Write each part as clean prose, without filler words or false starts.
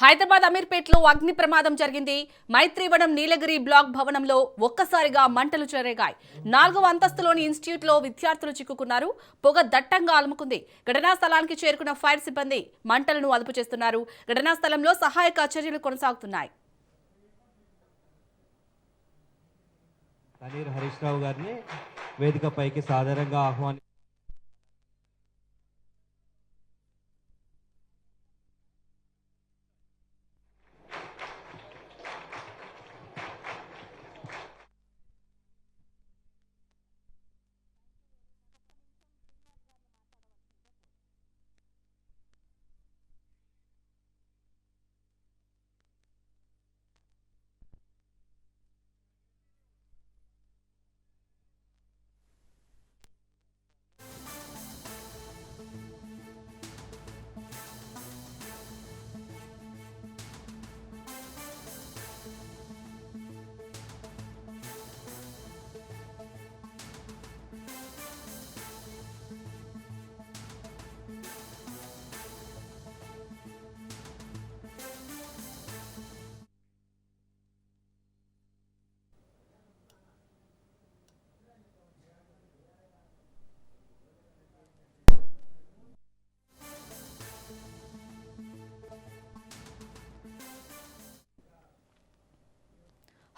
హైదరాబాద్ అమీర్పేటలో అగ్ని ప్రమాదం జరిగింది. మైత్రివనం నీలగిరి బ్లాక్ భవనంలో ఒక్కసారిగా మంటలు చెలరేగాయి. 4వ అంతస్తులోని ఇన్స్టిట్యూట్ లో విద్యార్థులు చిక్కుకున్నారు. పొగ దట్టంగా అలుముకుంది. ఘటనా స్థలానికి చేరుకున్న ఫైర్ సిబ్బంది మంటలను అదుపు చేస్తున్నారు. ఘటనా స్థలంలో సహాయక చర్యలు కొనసాగుతున్నాయి. తనీర్ హరీష్ రావు గారిని వేదికపైకి సాధారణంగా ఆహ్వాని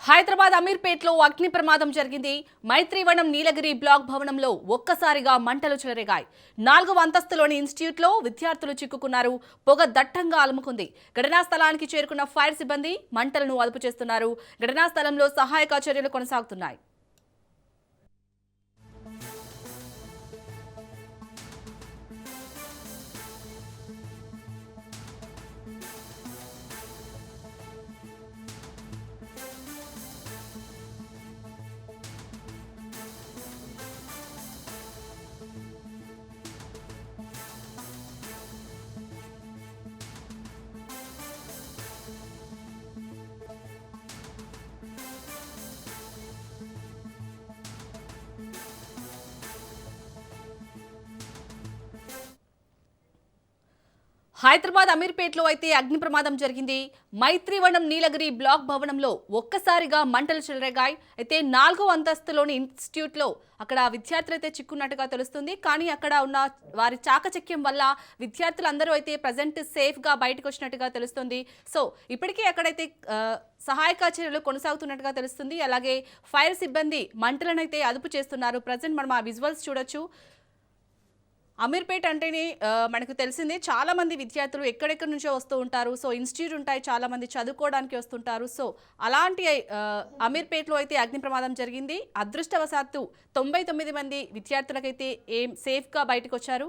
హైదరాబాద్ అమీర్పేటలో అగ్ని ప్రమాదం జరిగింది. మైత్రివనం నీలగిరి బ్లాక్ భవనంలో ఒక్కసారిగా మంటలు చెలరేగాయి. 4వ అంతస్తులోని ఇన్స్టిట్యూట్ లో విద్యార్థులు చిక్కుకున్నారు. పొగ దట్టంగా అలుముకుంది. ఘటనా స్థలానికి చేరుకున్న ఫైర్ సిబ్బంది మంటలను అదుపు చేస్తున్నారు. ఘటనా స్థలంలో సహాయక చర్యలు కొనసాగుతున్నాయి. హైదరాబాద్ అమీర్పేటలో అయితే అగ్ని ప్రమాదం జరిగింది. మైత్రివనం నీలగిరి బ్లాక్ భవనంలో ఒక్కసారిగా మంటలు చెలరేగాయి. అయితే 4వ అంతస్తులోని ఇన్స్టిట్యూట్ లో అక్కడ విద్యార్థులు అయితే చిక్కున్నట్టుగా తెలుస్తుంది. కానీ అక్కడ ఉన్న వారి చాకచక్యం వల్ల విద్యార్థులందరూ అయితే ప్రజెంట్ సేఫ్ గా బయటకు వచ్చినట్టుగా తెలుస్తుంది. సో ఇప్పటికే అక్కడైతే సహాయక చర్యలు కొనసాగుతున్నట్టుగా తెలుస్తుంది. అలాగే ఫైర్ సిబ్బంది మంటలను అయితే అదుపు చేస్తున్నారు. ప్రజెంట్ మనం ఆ విజువల్స్ చూడొచ్చు. అమీర్పేట్ అంటేనే మనకు తెలిసిందే, చాలా మంది విద్యార్థులు ఎక్కడెక్కడి నుంచో వస్తూ ఉంటారు. సో ఇన్స్టిట్యూట్ ఉంటాయి, చాలా మంది చదువుకోవడానికి వస్తుంటారు. సో అలాంటి అమీర్పేట్లో అయితే అగ్ని ప్రమాదం జరిగింది. అదృష్టవశాత్తు 99 మంది విద్యార్థులకైతే సేఫ్గా బయటకు వచ్చారు.